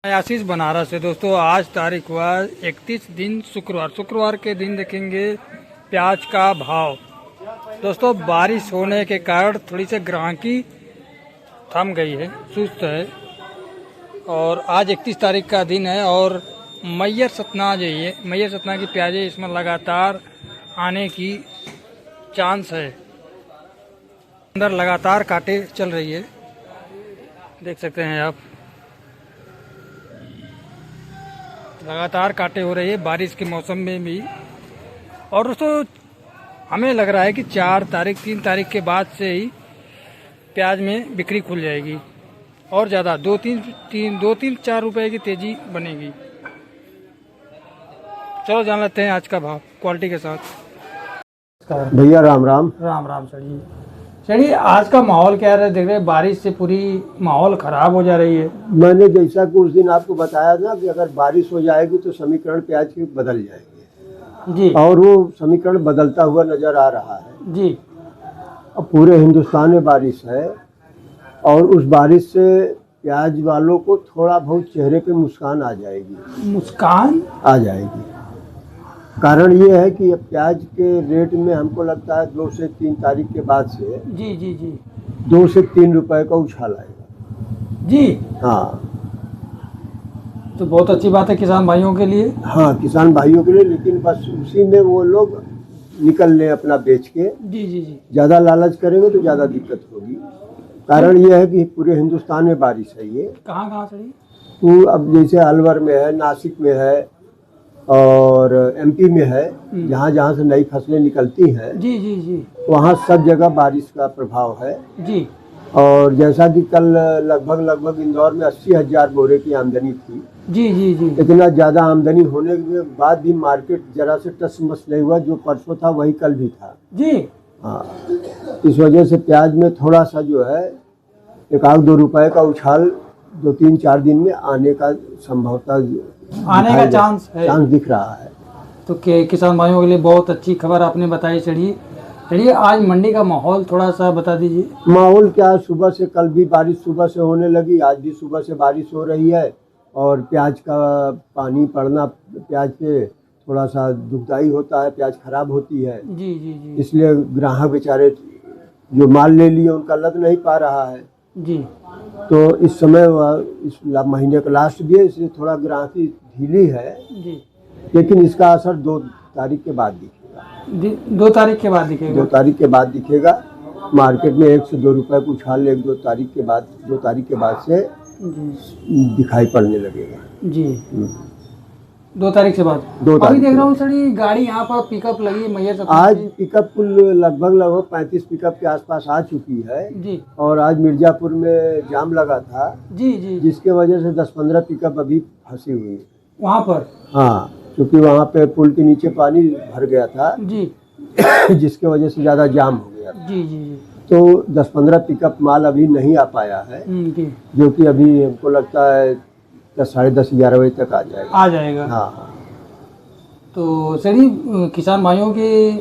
आशीष बनारस से दोस्तों, आज तारीख हुआ 31 दिन शुक्रवार के दिन देखेंगे प्याज का भाव। दोस्तों, बारिश होने के कारण थोड़ी सी ग्राहकी थम गई है, सुस्त है। और आज 31 तारीख का दिन है और मैयर सतना की प्याजें इसमें लगातार आने की चांस है। अंदर लगातार काटे चल रही है, देख सकते हैं आप। लगातार काटे हो रही है बारिश के मौसम में भी। और दोस्तों, हमें लग रहा है कि 3 तारीख के बाद से ही प्याज में बिक्री खुल जाएगी और ज़्यादा 2-3-4 रुपए की तेज़ी बनेगी। चलो जान लेते हैं आज का भाव क्वालिटी के साथ। भैया राम राम। राम राम सर जी। चलिए, आज का माहौल क्या है? देख रहे हैं बारिश से पूरी माहौल खराब हो जा रही है। मैंने जैसा कि उस दिन आपको बताया था कि अगर बारिश हो जाएगी तो समीकरण प्याज के बदल जाएंगे जी, और वो समीकरण बदलता हुआ नजर आ रहा है जी। अब पूरे हिंदुस्तान में बारिश है और उस बारिश से प्याज वालों को थोड़ा बहुत चेहरे पे मुस्कान आ जाएगी। मुस्कान आ जाएगी। कारण ये है कि प्याज के रेट में हमको लगता है 2 से 3 तारीख के बाद से जी, जी, जी, 2 से 3 रुपए का उछाल आएगा जी। हाँ, तो बहुत अच्छी बात है किसान भाइयों के लिए। हाँ, किसान भाइयों के लिए। लेकिन बस उसी में वो लोग निकल लें अपना बेच के। जी, जी, जी। ज़्यादा लालच करेंगे तो ज़्यादा दिक्कत होगी। कारण ये है कि पूरे हिंदुस्तान में बारिश है। ये कहाँ से? तो अब जैसे अलवर में है, नासिक में है और एमपी में है, जहाँ जहाँ से नई फसलें निकलती हैं, जी, जी, जी, वहाँ सब जगह बारिश का प्रभाव है। जी। और जैसा कि कल लगभग इंदौर में 80,000 बोरे की आमदनी थी। जी, जी, जी। इतना ज़्यादा आमदनी होने के बाद भी मार्केट जरा से टस मस नहीं हुआ। जो परसों था वही कल भी था जी। हाँ, इस वजह से प्याज में थोड़ा सा जो है 1-2 रुपए का उछाल 2-3-4 दिन में आने का संभवता आने का चांस दिख रहा है। तो किसान भाइयों के लिए बहुत अच्छी खबर आपने बताई। चलिए आज मंडी का माहौल थोड़ा सा बता दीजिए। माहौल क्या, सुबह से कल भी बारिश सुबह से होने लगी, आज भी सुबह से बारिश हो रही है और प्याज का पानी पड़ना प्याज पे थोड़ा सा दुखदाई होता है। प्याज खराब होती है। जी, जी, जी। इसलिए ग्राहक बेचारे जो माल ले लिए उनका लद नहीं पा रहा है। जी। तो इस समय इस महीने का लास्ट भी है, इसलिए थोड़ा ग्राहकी ढीली है। जी। लेकिन इसका असर 2 तारीख के बाद दिखेगा। 2 तारीख के बाद दिखेगा। 2 तारीख के बाद दिखेगा। मार्केट में 1 से 2 रुपए का उछाल 2 तारीख के बाद से जी दिखाई पड़ने लगेगा। जी। 2 तारीख से बाद। 2 अभी तारीख देख रहा हूँ सर, ये गाड़ी यहाँ पर पिकअप लगी है मैयर सतना आज की। पिकअप कुल लगभग 35 पिकअप के आसपास आ चुकी है। जी। और आज मिर्जापुर में जाम लगा था। जी, जी। जिसके वजह से 10-15 पिकअप अभी फंसी हुई है वहाँ पर। हाँ, क्योंकि वहाँ पे पुल के नीचे पानी भर गया था। जी। जिसके वजह से ज़्यादा जाम हो गया। जी, जी, जी। तो 10-15 पिकअप माल अभी नहीं आ पाया है, जो कि अभी हमको लगता है 10, साढ़े 10, 11 बजे तक आ जाएगा। हाँ। तो सर, किसान भाइयों के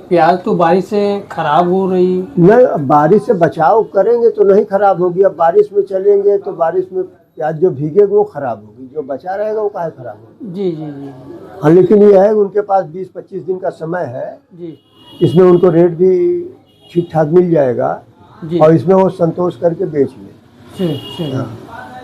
प्याज तो बारिश से खराब हो रही। नहीं, बारिश से बचाव करेंगे तो नहीं खराब होगी। अब बारिश में चलेंगे तो बारिश में प्याज जो भीगेगा वो खराब होगी, जो बचा रहेगा वो काहे खराब होगी। जी, जी, जी। हाँ, लेकिन ये है उनके पास 20-25 दिन का समय है जी। इसमें उनको रेट भी ठीक ठाक मिल जाएगा जी। और इसमें वो संतोष करके बेच लें।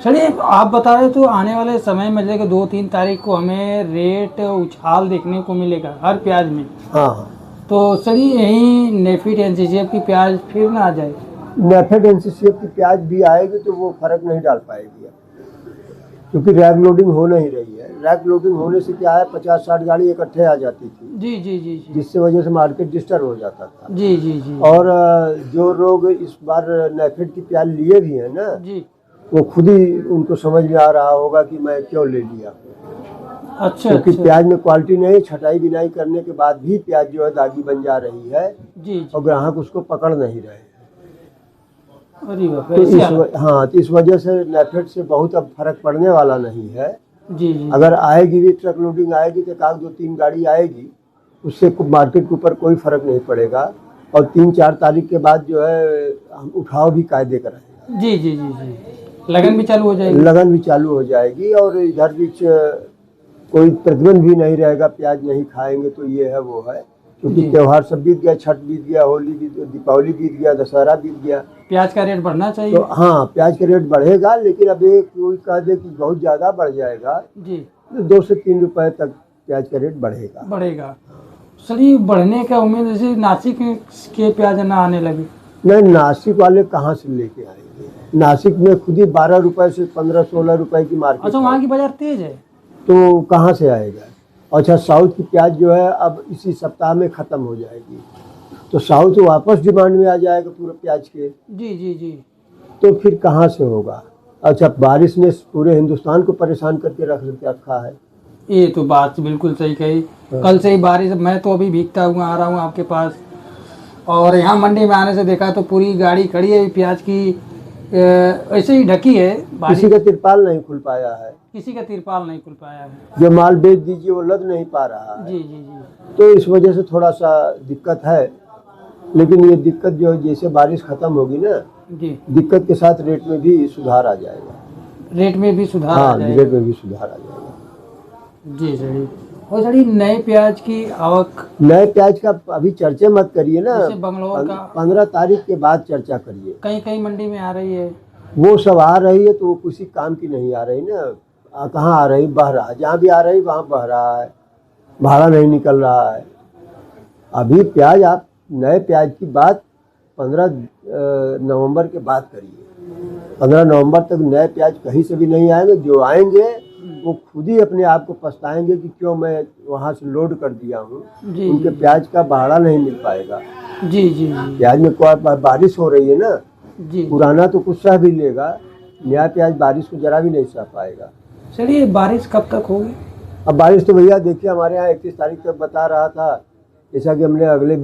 चलिए, आप बता रहे तो आने वाले समय में लेकर 2-3 तारीख को हमें रेट उछाल देखने को मिलेगा हर प्याज में। हाँ। तो सर, यही नेफिड एनसीसीएफ की प्याज फिर ना आ जाए? नेफेड एनसीसीएफ की प्याज भी आएगी तो वो फर्क नहीं डाल पाएगी अब, क्योंकि रैक लोडिंग हो नहीं रही है। रैक लोडिंग होने से क्या है, 50-60 गाड़ी इकट्ठे आ जाती थी। जी, जी, जी, जी। जिससे वजह से मार्केट डिस्टर्ब हो जाता था। जी, जी, जी। और जो लोग इस बार नेफेड की प्याज लिए भी हैं ना जी, वो खुद ही उनको समझ में आ रहा होगा कि मैं क्यों ले लिया। अच्छा। क्योंकि प्याज में क्वालिटी नहीं, छटाई बिनाई करने के बाद भी प्याज जो है दागी बन जा रही है। जी। और ग्राहक उसको पकड़ नहीं रहे। तो इस वजह से नेफेड से बहुत अब फर्क पड़ने वाला नहीं है। जी, जी। अगर आएगी भी ट्रक लोडिंग आएगी तो 1-2-3 गाड़ी आएगी, उससे मार्केट के ऊपर कोई फर्क नहीं पड़ेगा। और 3-4 तारीख के बाद जो है हम उठाव भी कायदे कराएंगे। जी, जी, जी, जी। लगन भी चालू हो जाएगी। लगन भी चालू हो जाएगी और इधर बीच कोई प्रतिबंध भी नहीं रहेगा, प्याज नहीं खाएंगे तो ये है वो है, क्योंकि जी। त्योहार सब बीत गया, छठ बीत गया, होली बीत गया, दीपावली बीत गया, दशहरा बीत गया। प्याज का रेट बढ़ना तो चाहिए। हाँ, प्याज का रेट बढ़ेगा, लेकिन अब एक कोई कह दे कि बहुत ज़्यादा बढ़ जाएगा, जी। तो 2 से 3 रुपए तक प्याज का रेट बढ़ेगा। बढ़ेगा। सर ये बढ़ने का उम्मीद, जैसे नासिक के प्याज ना आने लगे। नहीं, नासिक वाले कहाँ से लेके आएंगे? नासिक में खुद ही 12 रुपए से 15-16 रुपए की मार्केट अच्छा, है। वहाँ की बाजार तेज है। तो कहाँ से आएगा? अच्छा, साउथ की प्याज जो है अब इसी सप्ताह में ख़त्म हो जाएगी, तो साउथ वापस डिमांड में आ जाएगा पूरे प्याज के, जी जी जी। तो फिर कहाँ से होगा? अच्छा, बारिश ने पूरे हिंदुस्तान को परेशान करके रखा है। ये तो बात बिल्कुल सही कही। कल से ही बारिश, मैं तो अभी भीगता हुआ आ रहा हूँ आपके पास, और यहाँ मंडी में आने से देखा तो पूरी गाड़ी खड़ी है प्याज की, ऐसे ही ढकी है बारिश। किसी का तिरपाल नहीं खुल पाया है, किसी का तिरपाल नहीं खुल पाया है। जो माल बेच दीजिए वो लद नहीं पा रहा है। जी जी जी। तो इस वजह से थोड़ा सा दिक्कत है, लेकिन ये दिक्कत जो जैसे बारिश खत्म होगी ना, जी। दिक्कत के साथ रेट में भी सुधार आ जाएगा। रेट में भी सुधार आ हाँ, जाएगा। रेट में भी सुधार आ जाएगा। जी सर। और सर नए प्याज की आवक, नए प्याज का अभी चर्चा मत करिए ना, जैसे बंगलोर का 15 तारीख के बाद चर्चा करिए। कहीं कहीं मंडी में आ रही है। वो सब आ रही है तो वो किसी काम की नहीं आ रही ना। कहाँ आ रही? बह रहा है, जहाँ भी आ रही वहाँ बह रहा है, भाड़ा नहीं निकल रहा है। अभी प्याज, आप नए प्याज की बात 15 नवंबर के बाद करिए। 15 नवंबर तक नए प्याज कहीं से भी नहीं आएंगे। जो आएंगे वो खुद ही अपने आप को पछताएंगे कि क्यों मैं वहाँ से लोड कर दिया हूँ। जी उनके प्याज का भाड़ा नहीं मिल पाएगा। जी जी जी प्याज में कोई बारिश हो रही है ना, जी। पुराना तो कुछ सह भी लेगा, नया प्याज बारिश को जरा भी नहीं सह पाएगा। चलिए, बारिश कब तक होगी? अब बारिश तो भैया देखिए, हमारे यहाँ 31 तारीख तक बता रहा था, जैसा कि हमने पहले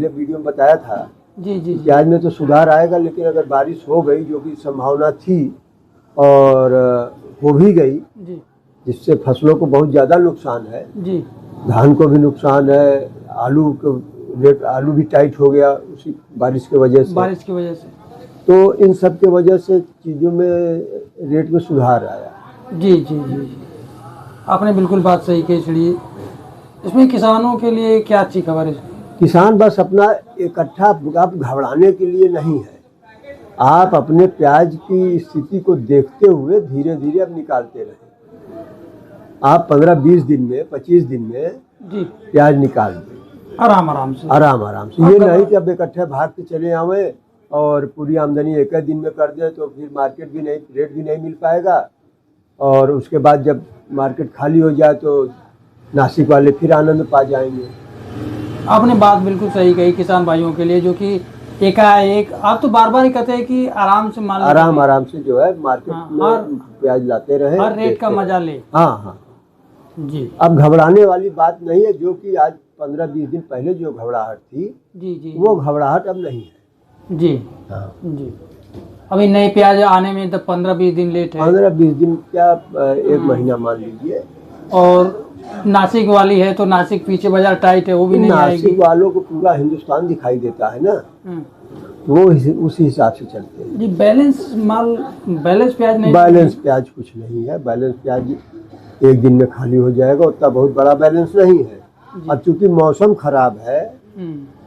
वीडियो में बताया था। जी जी जी। प्याज में तो सुधार आएगा, लेकिन अगर बारिश हो गई, जो कि संभावना थी और हो भी गई, जी जिससे फसलों को बहुत ज़्यादा नुकसान है। जी। धान को भी नुकसान है, आलू भी टाइट हो गया उसी बारिश की वजह से। बारिश की वजह से। तो इन सब के वजह से चीज़ों में रेट में सुधार आया। जी जी जी जी। आपने बिल्कुल बात सही कही। चलिए, इसमें किसानों के लिए क्या अच्छी खबर है? किसान बस अपना इकट्ठा, आप घबराने के लिए नहीं है, आप अपने प्याज की स्थिति को देखते हुए धीरे धीरे अब निकालते रहें। आप 15-20 दिन में, 25 दिन में जी प्याज निकाल दें, आराम आराम से। आराम आराम से। ये नहीं कि अब इकट्ठे भाग के चले आवे और पूरी आमदनी एक ही दिन में कर दे, तो फिर मार्केट भी नहीं, रेट भी नहीं मिल पाएगा, और उसके बाद जब मार्केट खाली हो जाए तो नासिक वाले फिर आनंद पा जाएंगे। आपने बात बिल्कुल सही कही किसान भाइयों के लिए, जो कि एकाएक, आप तो बार बार ही कहते हैं कि आराम से माल, आराम से जो है मार्केट में प्याज लाते रहे, हर रेट का मजा ले। हाँ हाँ जी। अब घबराने वाली बात नहीं है, जो कि आज 15-20 दिन पहले जो घबराहट थी, जी जी, वो घबराहट अब नहीं है। जी हाँ, जी। अभी नए प्याज आने में तो 15-20 दिन लेट है। 15-20 दिन क्या, 1 महीना मान लीजिए। और नासिक वाली है तो नासिक पीछे बाजार टाइट है, वो भी नहीं आएगी। नासिक वालों को पूरा हिंदुस्तान दिखाई देता है ना, वो उसी हिसाब से चलते हैं जी। बैलेंस माल, बैलेंस प्याज नहीं। बैलेंस प्याज कुछ नहीं है। बैलेंस प्याज 1 दिन में खाली हो जाएगा, उतना बहुत बड़ा बैलेंस नहीं है। अब चूंकि मौसम खराब है,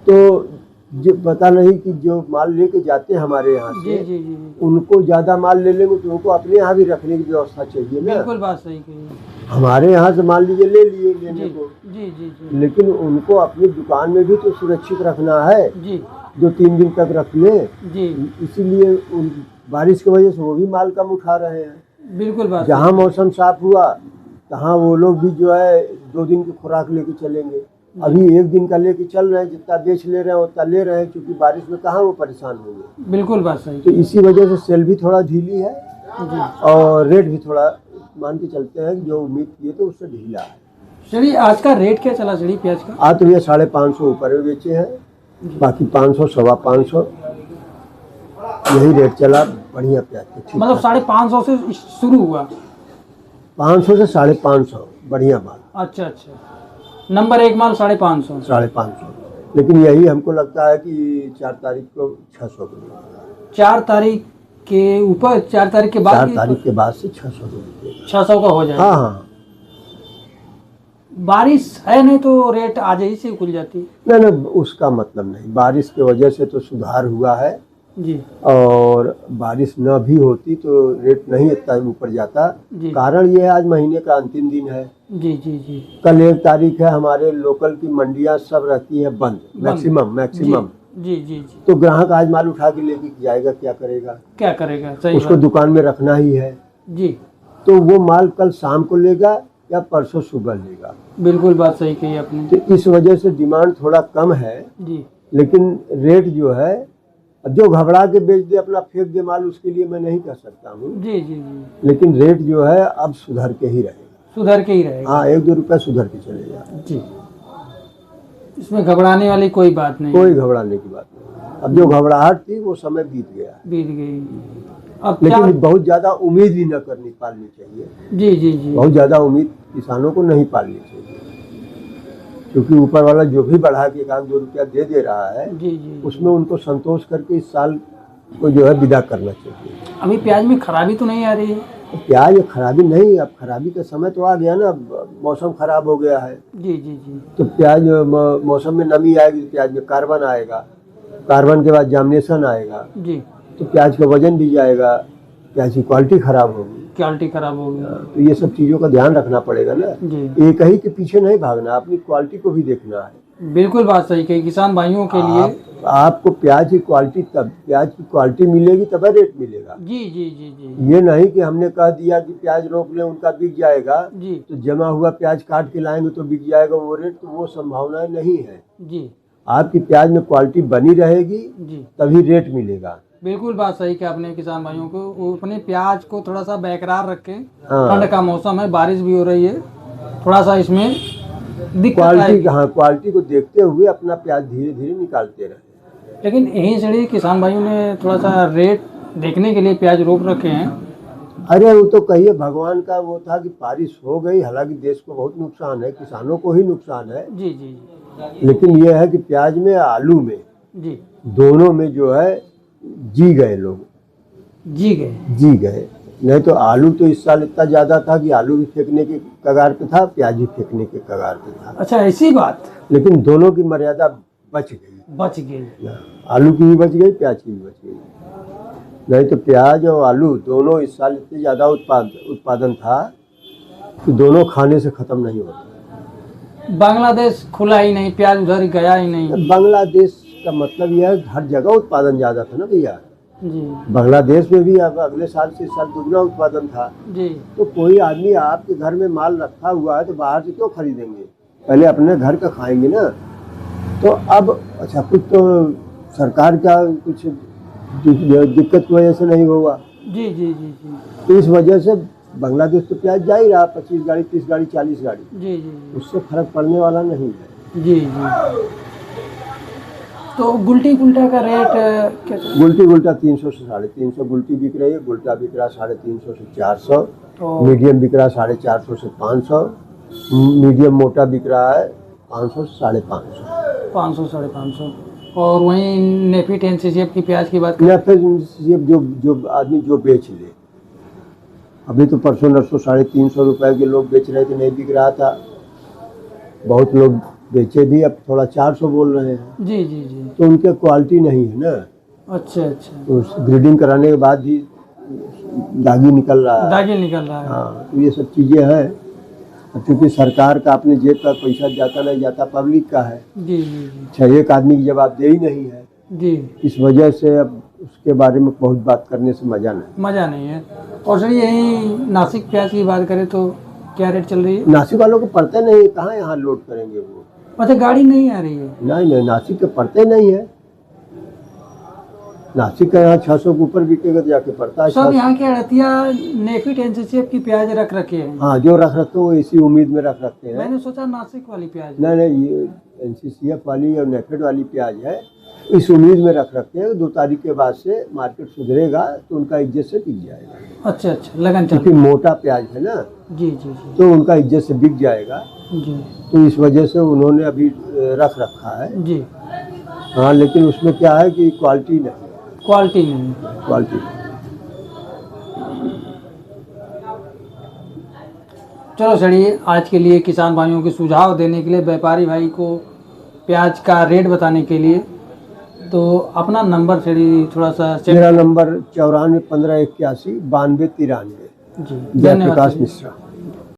तो जो पता नहीं कि जो माल लेके जाते हैं हमारे यहाँ जी से, जी जी, उनको ज्यादा माल ले लेंगे तो उनको अपने यहाँ भी रखने की व्यवस्था चाहिए ना। बिल्कुल बात सही कही। हमारे यहाँ से मान लीजिए ले लिए लेने जी को, जी जी जी लेकिन उनको अपनी दुकान में भी तो सुरक्षित रखना है, जी जो 3 दिन तक रख ले। जी। इसीलिए उन बारिश की वजह से वो भी माल कम उठा रहे हैं। बिल्कुल बात। जहाँ मौसम साफ हुआ तहाँ वो लोग भी जो है 2 दिन की खुराक लेके चलेंगे। अभी 1 दिन का लेके चल रहे हैं, जितना बेच ले रहे हैं उतना ले रहे हैं, क्योंकि बारिश में कहाँ वो परेशान होंगे। बिल्कुल बात सही। तो इसी वजह से सेल भी थोड़ा ढीली है, जी। और रेट भी थोड़ा मान के चलते हैं जो उम्मीद किए तो उससे ढीला है। चलिए, आज का रेट क्या चला चलिए प्याज का? आज तो ये 550 ऊपर में बेचे हैं, बाकी 500, 525 यही रेट चला। बढ़िया प्याज के, ठीक मतलब 550 से शुरू हुआ? 500 से 550 बढ़िया माल। अच्छा अच्छा, नंबर 1 माल 550। 550, लेकिन यही हमको लगता है कि 4 तारीख को 600 मिलेगा। 4 तारीख के ऊपर 4 तारीख के बाद 4 तारीख के बाद से 600 रुपये 600 का हो जाएगा। हाँ हाँ। बारिश है नहीं तो रेट आज ही से खुल जाती। नहीं नहीं, उसका मतलब नहीं, बारिश की वजह से तो सुधार हुआ है जी और बारिश न भी होती तो रेट नहीं इतना ऊपर जाता। जी कारण ये है आज महीने का अंतिम दिन है, जी जी जी कल 1 तारीख है, हमारे लोकल की मंडियां सब रहती हैं बंद मैक्सिमम। जी जी जी। तो ग्राहक आज माल उठा के लेके जाएगा, क्या करेगा? क्या करेगा? सही उसको बात। दुकान में रखना ही है, जी तो वो माल कल शाम को लेगा या परसों सुबह लेगा। बिल्कुल बात सही कही आपने। तो इस वजह से डिमांड थोड़ा कम है, जी लेकिन रेट जो है, जो घबरा के बेच दे, अपना फेंक दे माल, उसके लिए मैं नहीं कह सकता हूँ। जी जी जी। लेकिन रेट जो है अब सुधर के ही रहेगा, सुधर के ही रहेगा। हाँ 1-2 रुपये सुधर के चलेगा। जी, इसमें घबराने वाली कोई बात नहीं। कोई घबराने की बात नहीं। अब जो घबराहट थी वो समय बीत गया, बीत गई। अब लेकिन बहुत ज्यादा उम्मीद भी न करनी पालनी चाहिए। जी जी जी। बहुत ज्यादा उम्मीद किसानों को नहीं पालनी चाहिए, क्योंकि ऊपर वाला जो भी बढ़ा के 1-2 रुपया दे रहा है, जी जी, उसमें उनको संतोष करके इस साल को जो है विदा करना चाहिए। अभी प्याज में खराबी तो नहीं आ रही है? प्याज खराबी नहीं, अब खराबी का समय तो आ गया ना, मौसम खराब हो गया है। जी जी जी। तो प्याज मौसम में नमी आएगी तो प्याज में कार्बन आएगा, कार्बन के बाद जार्मिनेशन आएगा, जी, तो प्याज का वजन भी जाएगा, प्याज की क्वालिटी खराब होगी, क्वालिटी खराब होगी। तो ये सब चीज़ों का ध्यान रखना पड़ेगा ना। जी, एक ही के पीछे नहीं भागना, अपनी क्वालिटी को भी देखना है। बिल्कुल बात सही कही। किसान भाइयों के लिए आपको प्याज की क्वालिटी, तब प्याज की क्वालिटी मिलेगी तब रेट मिलेगा। जी जी जी जी ये नहीं कि हमने कह दिया कि प्याज रोक ले, उनका बिक जाएगा, जी तो जमा हुआ प्याज काट के लाएंगे तो बिक जाएगा वो रेट, तो वो संभावनाएं नहीं है। जी आपकी प्याज में क्वालिटी बनी रहेगी जी, तभी रेट मिलेगा। बिल्कुल बात सही कि आपने किसान भाइयों को वो अपने प्याज को थोड़ा सा बेकरार रखें। हाँ। ठंड का मौसम है, बारिश भी हो रही है, थोड़ा सा इसमें दिक्कत क्वालिटी, आएगी। हाँ क्वालिटी को देखते हुए अपना प्याज धीरे धीरे निकालते रहे। लेकिन यही से किसान भाइयों ने थोड़ा सा रेट देखने के लिए प्याज रोक रखे हैं। अरे वो तो कहिए भगवान का वो था कि बारिश हो गई, हालांकि देश को बहुत नुकसान है, किसानों को ही नुकसान है, जी जी जी लेकिन ये है कि प्याज में आलू में जी, दोनों में जो है जी गए लोग, जी गए। नहीं तो आलू तो इस साल इतना ज्यादा था कि आलू भी फेंकने के कगार पे था, प्याज भी फेंकने के कगार पे था। अच्छा, ऐसी बात। लेकिन दोनों की मर्यादा बच गई, आलू की भी बच गई, प्याज की भी बच गई। नहीं तो प्याज और आलू दोनों इस साल इतने ज्यादा उत्पादन था कि दोनों खाने से खत्म नहीं होता। बांग्लादेश खुला ही नहीं, प्याज उधर गया ही नहीं। बांग्लादेश का मतलब यह है हर जगह उत्पादन ज्यादा था ना भैया जी बांग्लादेश में भी अब अगले साल से इस साल दुगना उत्पादन था। जी, तो कोई आदमी आपके घर में माल रखा हुआ है तो बाहर से क्यों खरीदेंगे, पहले अपने घर का खाएंगे ना। तो अब अच्छा, कुछ तो सरकार का कुछ दिक्कत की वजह से नहीं होगा, जी जी जी जी तो इस वजह से बांग्लादेश तो प्याज जा ही रहा, 25 गाड़ी 30 गाड़ी 40 गाड़ी, जी जी उससे फर्क पड़ने वाला नहीं है। जी जी। तो गुलटी गुल्टा का रेट क्या? गुलटी गुल्टा 300 से 350 गुलटी बिक रही है, गुल्टा बिक रहा 350 से 400, तो मीडियम बिक रहा 450 से 500, मीडियम मोटा बिक रहा है 500 से 550, 500 550। और वहीं नेफिट एनसीसीएफ की प्याज की बात करें, या फिर जो आदमी जो बेच ले, अभी तो परसों नरसों 350 रुपए के लोग बेच रहे थे, नहीं बिक रहा था, बहुत लोग बेचे भी, अब थोड़ा 400 बोल रहे हैं। जी जी जी, तो उनके क्वालिटी नहीं है ना, अच्छा अच्छा, तो ग्रेडिंग कराने के बाद ही दागी निकल रहा है। दागी निकल रहा है। हाँ, तो ये सब चीज़ें हैं, क्योंकि सरकार का अपने जेब का पैसा जाता नहीं जाता, पब्लिक का है। जी जी जी अच्छा, एक आदमी की जवाबदेही नहीं है, जी, इस वजह से अब उसके बारे में बहुत बात करने से मजा नहीं है। और सर यही नासिक प्याज की बात करें तो क्या रेट चल रही है? नासिक वालों को पड़ते नहीं, कहाँ यहाँ लोड करेंगे वो, अच्छा, गाड़ी नहीं आ रही है? नहीं नासिक के पड़ते नहीं है, नासिक का यहाँ 600 के ऊपर बिकेगा तो जाके पड़ता है। सब यहाँ के अड़तिया नेफिट एनसीसीएफ की प्याज रख रखे हैं। हाँ, जो रख रखते हैं वो इसी उम्मीद में रख रखते हैं। मैंने सोचा नासिक वाली प्याज। नहीं, ये एनसीसीएफ वाली और नेफेड वाली प्याज है, इस उम्मीद में रख रखते हैं 2 तारीख के बाद से मार्केट सुधरेगा तो उनका इज्जत से बिक जाएगा। अच्छा अच्छा, लगन चल, क्योंकि मोटा प्याज है ना, जी जी जी तो उनका इज्जत से बिक जाएगा, जी तो इस वजह से उन्होंने अभी रख रखा है। जी, हाँ, लेकिन उसमें क्या है कि क्वालिटी नहीं, क्वालिटी नहीं। क्वालिटी चलो चलिए, आज के लिए किसान भाइयों के सुझाव देने के लिए, व्यापारी भाई को प्याज का रेट बताने के लिए, तो अपना नंबर थोड़ा सा मेरा नंबर 94 15 81 92 93। जी, जयप्रकाश मिश्रा।